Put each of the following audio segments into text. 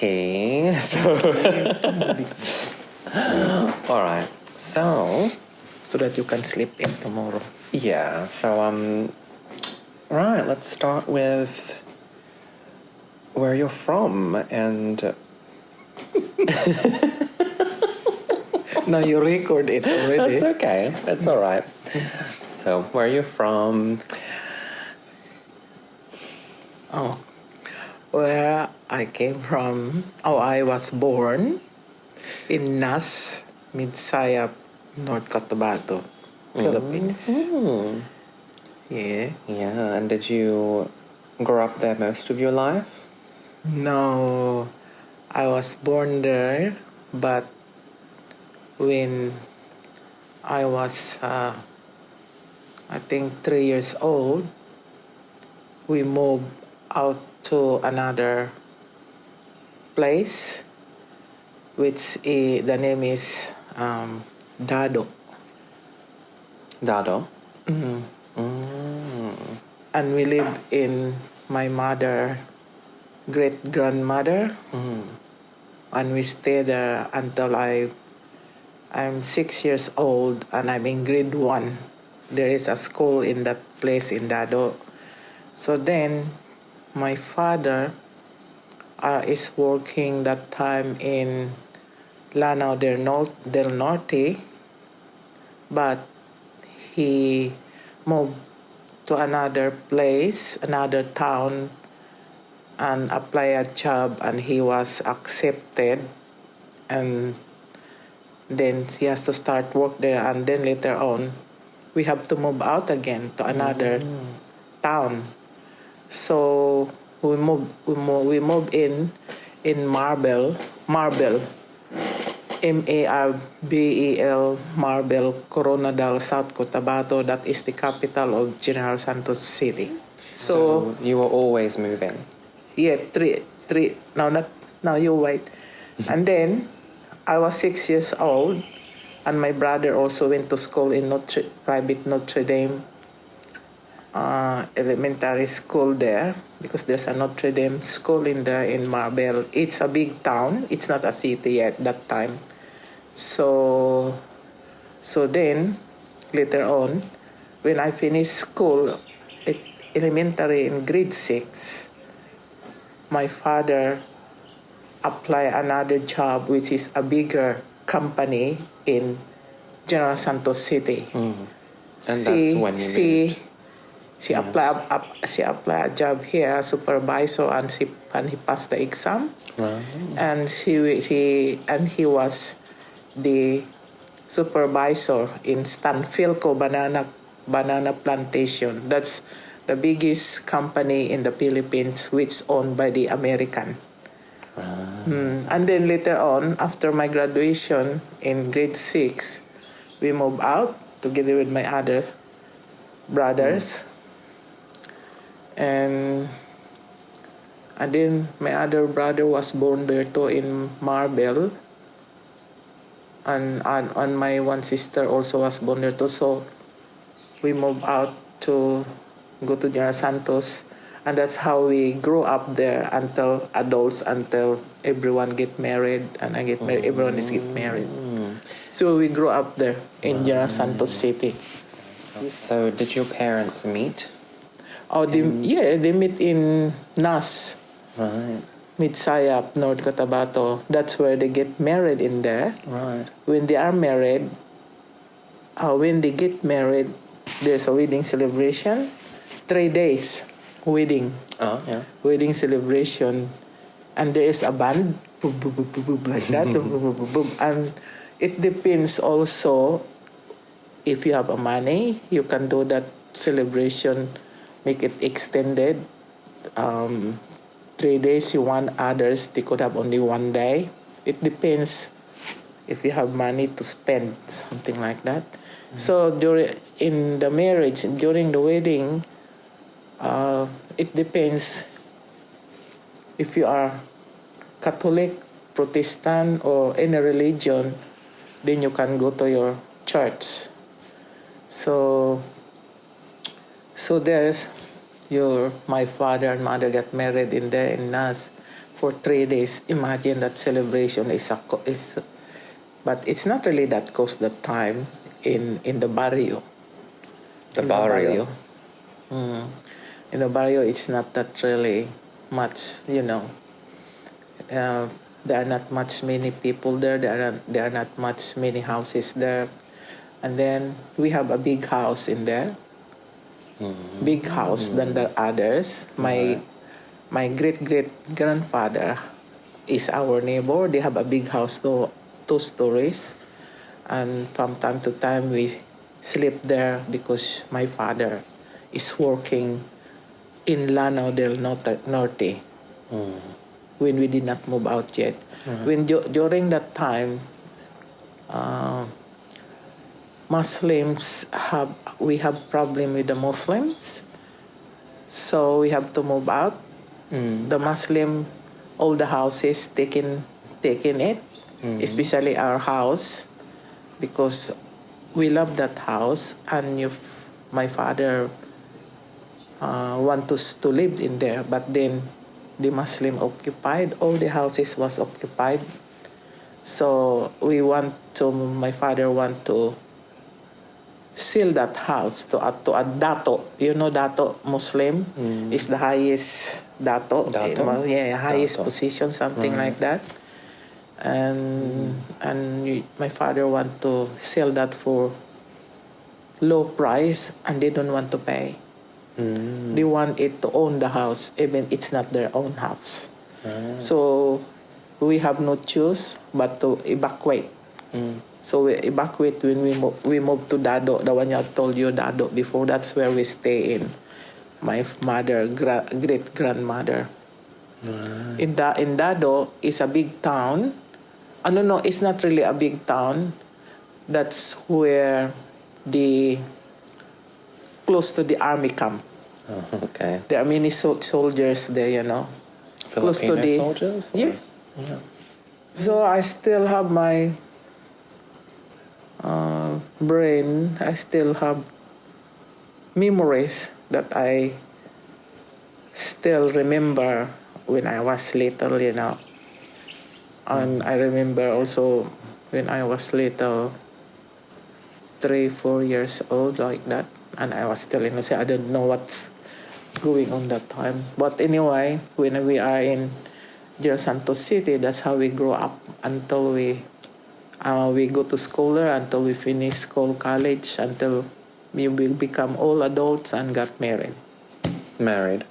Okay, so all right. So that you can sleep in tomorrow. yeah, so right, let's start with where you're from and Now you record it already. that's okay. That's all right. So where you're from? Oh, where I came from. Oh, I was born in Nas, Midsayap, North Cotabato, Philippines. Yeah. Yeah, and did you grow up there most of your life? No, I was born there, but when I was, I think, 3 years old, we moved out to another place, which the name is Dado. Dado. And we live in my mother, great grandmother, and we stay there until I'm 6 years old, and I'm in grade 1. There is a school in that place in Dado. So then, my father is working that time in Lanao del Norte, but he moved to another place, another town, and apply a job, and he was accepted, and then he has to start work there, and then later on we have to move out again to another town. So we move in Marbel, Marbel, Marbel, Coronadal, South Cotabato. That is the capital of General Santos City. So you were always moving. Yeah, three. No, not now. You wait. And then I was 6 years old, and my brother also went to school in private Notre Dame elementary school there, because there's a Notre Dame school in there in Marbel. It's a big town. It's not a city yet that time. So then later on, when I finished school, elementary in grade 6, my father applied another job, which is a bigger company in General Santos City. And that's when you moved. She applied a job here as supervisor, and he passed the exam. And he was the supervisor in Stanfilco banana plantation. That's the biggest company in the Philippines, which is owned by the American. And then later on, after my graduation in grade 6, we moved out together with my other brothers. And then my other brother was born there too in Marbel. And my one sister also was born there too. So we moved out to go to General Santos. And that's how we grew up there until adults, until everyone get married, and I get married, everyone is get married. So we grew up there in General Santos City. So did your parents meet? Oh, they meet in Nas. Right. Midsayap, North Cotabato. That's where they get married in there. Right. When they are married, when they get married, there's a wedding celebration. 3 days wedding. Oh, yeah. Wedding celebration. And there is a band, boom, boom, boom, boom, boom, like that, boom, boom, boom, boom. And it depends also, if you have a money, you can do that celebration, make it extended. 3 days, you want others, they could have only 1 day. It depends if you have money to spend, something like that. So in the marriage, during the wedding, it depends if you are Catholic, Protestant, or any religion, then you can go to your church. So there's my father and mother got married in there in Nas. for 3 days. Imagine that celebration but it's not really that cost that time in the barrio. The barrio. In the barrio, it's not that really much, there are not much many people there. There are not much many houses there. And then we have a big house in there. Big house than the others. My great-great-grandfather is our neighbor. They have a big house, 2 stories. And from time to time, we sleep there because my father is working in Lanao del Norte when we did not move out yet. During that time, we have problem with the Muslims, so we have to move out. The Muslim, all the houses taken it, especially our house, because we love that house, and my father want us to live in there, but then the Muslim occupied, all the houses was occupied. So my father want to sell that house to a dato. You know dato Muslim is the highest dato. Highest Dato. position, something like that. And my father want to sell that for low price, and they don't want to pay. They want it to own the house, even it's not their own house. So we have no choice but to evacuate. So we evacuate when we moved to Dado, the one I told you, Dado, before. That's where we stay in. My mother, great-grandmother. In Dado is a big town. No, it's not really a big town. That's where close to the army camp. Oh, okay. There are many soldiers there, close to Filipino soldiers? Yeah. So I still have my brain. I still have memories that I still remember when I was little, And I remember also when I was little, 3-4 years old, like that. And I was still innocent. I don't know what's going on that time. But anyway, when we are in Del Santos City, that's how we grow up until we go to school there, until we finish school, college, until we will become all adults and got married. Married.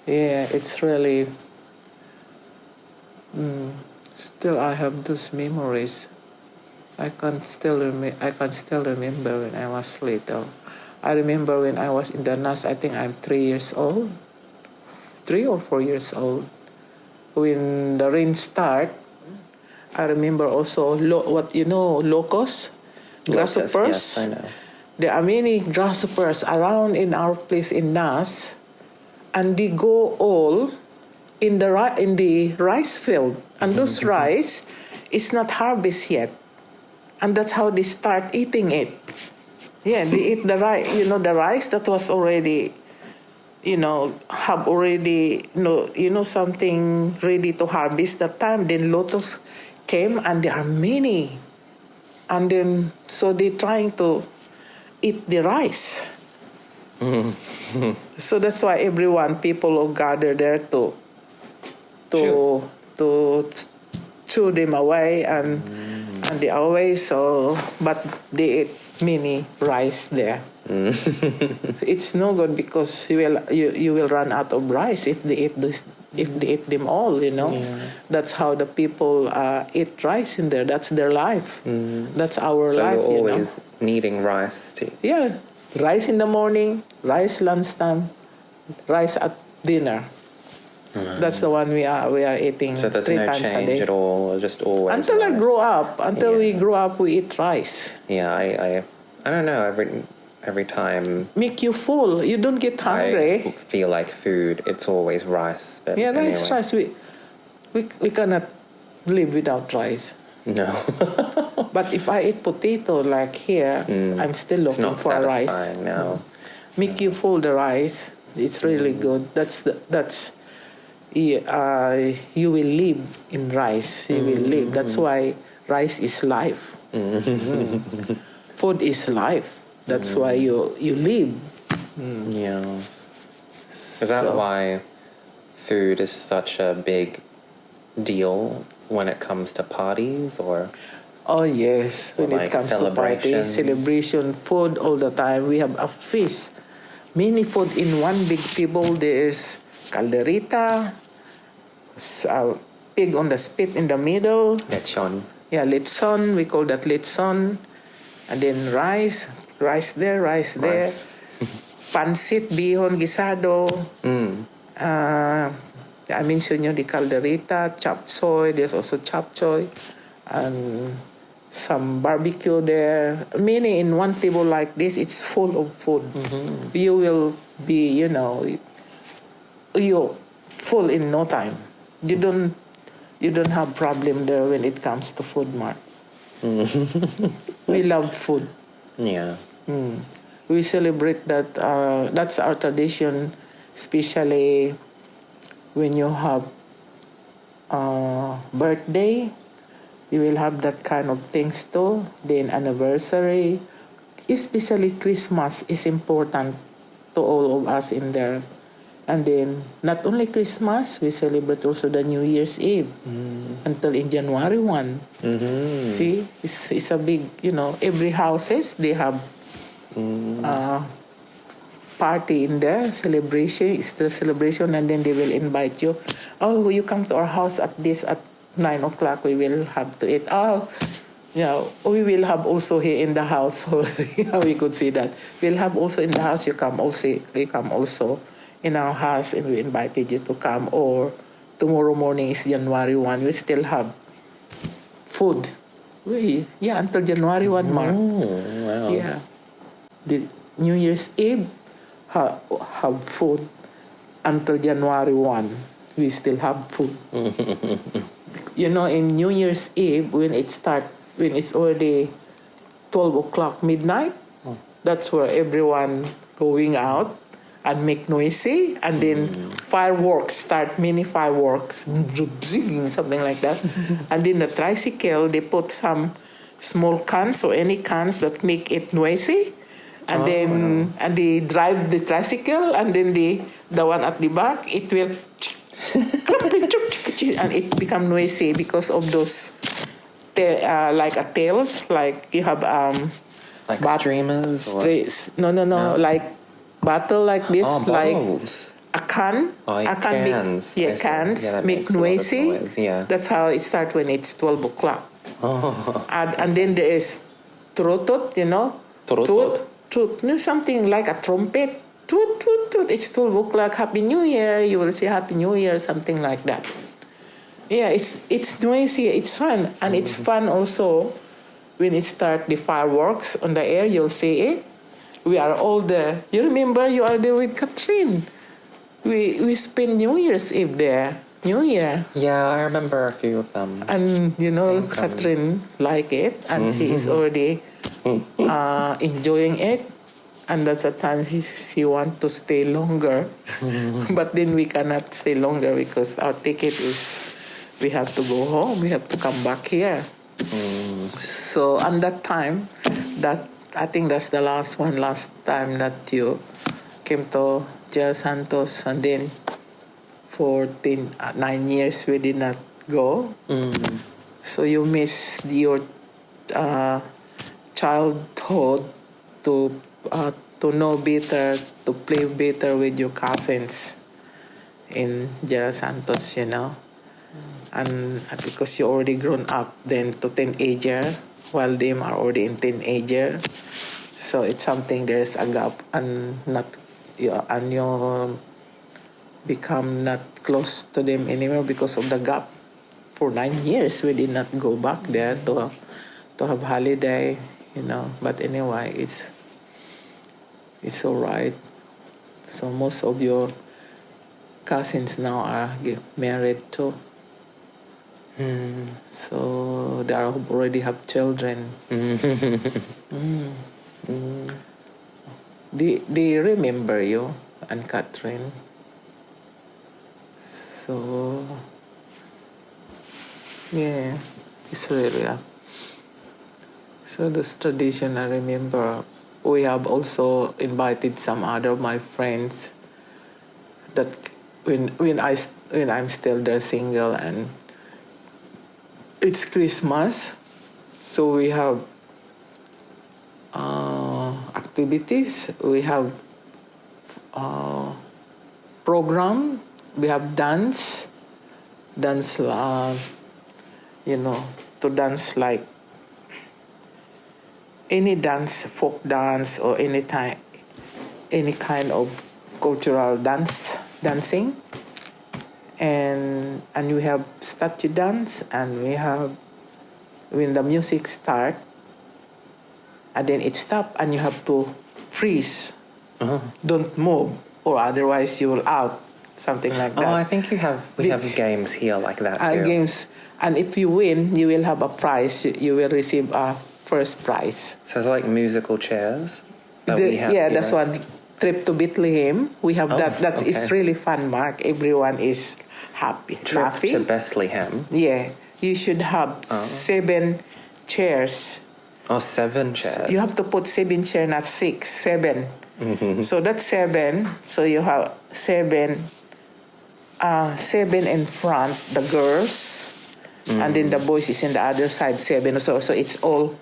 Yeah, it's really. Still, I have those memories. I can still remember when I was little. I remember when I was in the nurse. I think I'm 3 years old, 3 or 4 years old. When the rain start, I remember also locusts, grasshoppers. Yes, I know. There are many grasshoppers around in our place in Nas, and they go all in the rice field, and those rice is not harvest yet, and that's how they start eating it. Yeah, they eat the rice. The rice that was already, have already, something ready to harvest that time. Then lotus came, and there are many, and then so they trying to eat the rice. So that's why people will gather there to chew them away, and they always but they eat many rice there. It's no good because you will run out of rice if they eat them all. That's how the people eat rice in there. That's their life. That's our life. So you're always needing rice too. Yeah, rice in the morning, rice lunchtime, rice at dinner. That's the one we are eating. So there's 3 no times a day. change at all, just always Until rice. I grow up. We grow up, we eat rice. Yeah, I don't know, every time Make you full. You don't get hungry. I feel like food, it's always rice. But Rice, anyway. rice. We cannot live without rice. No. But if I eat potato like here, I'm still It's looking not for rice. satisfying, no. make you full the rice. It's really good. You will live in rice. You will live. That's why rice is life. Food is life. That's why you live. Yeah. Is that why food is such a big deal when it comes to parties or? Oh yes, when like it comes to party, celebrations. celebration, food all the time. We have a feast. Many food in one big table. There's calderita, pig on the spit in the middle. Lechon. Yeah, lechon. We call that lechon. And then rice there, rice there. Rice. Pansit, bihon, guisado. I mentioned the calderita, chop choy. There's also chop choy. And some barbecue there. Many in one table like this, it's full of food. You will be, you're full in no time. You don't have problem there when it comes to food, Mark. We love food. Yeah. We celebrate that. That's our tradition, especially when you have birthday. You will have that kind of things too. Then anniversary, especially Christmas is important to all of us in there. And then not only Christmas, we celebrate also the New Year's Eve until in January 1. See, it's a big, every houses, they have party in there, celebration. It's the celebration, and then they will invite you. Oh, you come to our house at 9 o'clock, we will have to eat. Oh, we will have also here in the house. We could see that. We'll have also in the house, you come also in our house, and we invited you to come. Or tomorrow morning is January 1, we still have food. Until January 1, Mark. Wow. Yeah. The New Year's Eve have food until January 1. We still have food. In New Year's Eve, when it's already 12 o'clock midnight, that's where everyone going out and make noisy, and then fireworks start, mini fireworks, something like that. And then the tricycle, they put some small cans or any cans that make it noisy, and and they drive the tricycle, and then the one at the back, it will and it become noisy because of those like a tails, like you have like streamers? No, like bottle like this, like bottles. a can. A cans. Cans that make makes noisy. noise. Yeah. That's how it starts when it's 12 o'clock. And then there is trottot, Trottot? Toot, something like a trumpet. Toot, toot, toot. It's 12 o'clock. Happy New Year. You will say Happy New Year, something like that. Yeah, it's noisy. It's fun. And it's fun also when it starts the fireworks on the air. You'll see it. We are all there. You remember you are there with Catherine. We spent New Year's Eve there. New Year. Yeah, I remember a few of them. And Catherine like it, and she is already enjoying it. And that's the time she want to stay longer. But then we cannot stay longer because our ticket is, we have to go home. We have to come back here. So at that time, I think that's the last time that you came to Jel Santos, and then for 9 years we did not go. So you miss your childhood to know better, to play better with your cousins in Jel Santos, and because you already grown up then to teenager, while them are already in teenager, so it's something, there's a gap, and you become not close to them anymore because of the gap. For 9 years we did not go back there to have holiday, but anyway, it's all right. So most of your cousins now are married too. So they already have children. they remember you and Catherine. So yeah, it's really so this tradition I remember. We have also invited some other of my friends that when I'm still there single and it's Christmas, so we have activities, we have program, we have dance, you know, to dance like any dance, folk dance or any kind of cultural dancing, and we have statue dance, and we have when the music start, and then it stop, and you have to freeze, don't move, or otherwise you will out, something like that. Oh, I think we have games here like that too. Games, and if you win, you will have a prize. You will receive a first prize. So it's like musical chairs that we have yeah, here. that's one. Trip to Bethlehem. We have that. That's okay. It's really fun, Mark. Everyone is happy, Trip laughing. to Bethlehem. Yeah, you should have 7 chairs. Oh, 7 chairs. You have to put 7 chairs, not 6. 7. So that's 7. So you have 7. 7 in front, the girls, and then the boys is in the other side. 7. So it's all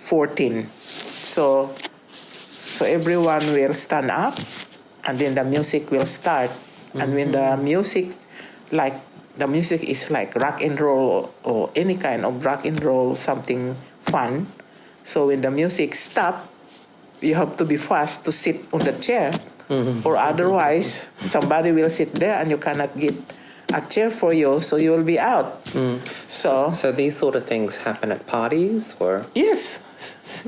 14. So everyone will stand up, and then the music will start. And when the music is like rock and roll or any kind of rock and roll, something fun. So when the music stop, you have to be fast to sit on the chair, or otherwise somebody will sit there and you cannot get a chair for you, so you will be out. So these sort of things happen at parties, or yes. It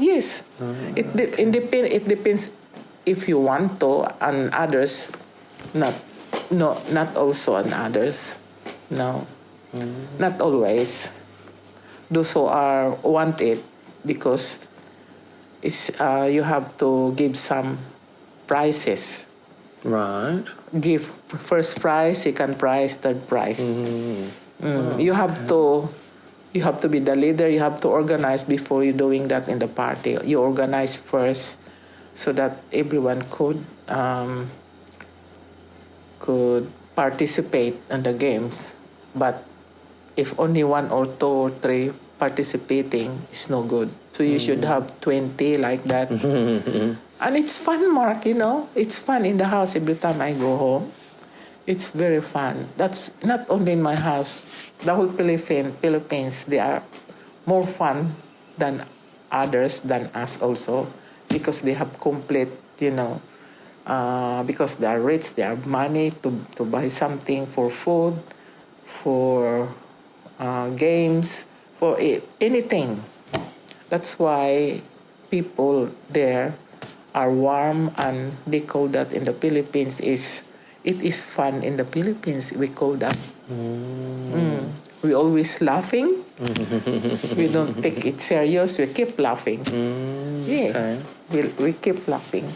depends if you want to, and others not also, and others no, not always. Those who are want it, because it's you have to give some prizes. right? Give first prize, second prize, third prize. You have to be the leader. You have to organize before you doing that in the party. You organize first, so that everyone could participate in the games. But if only 1 or 2 or 3 participating, it's no good. So you should have 20 like that. And it's fun, Mark. It's fun in the house every time I go home. It's very fun. That's not only in my house. The whole Philippines, they are more fun than others, than us also, because they have complete, because they are rich, they have money to buy something for food, for games, for anything. That's why people there are warm, and they call that in the Philippines it is fun in the Philippines. We call that. We always laughing. We don't take it serious. We keep laughing. Yeah, Okay. we keep laughing.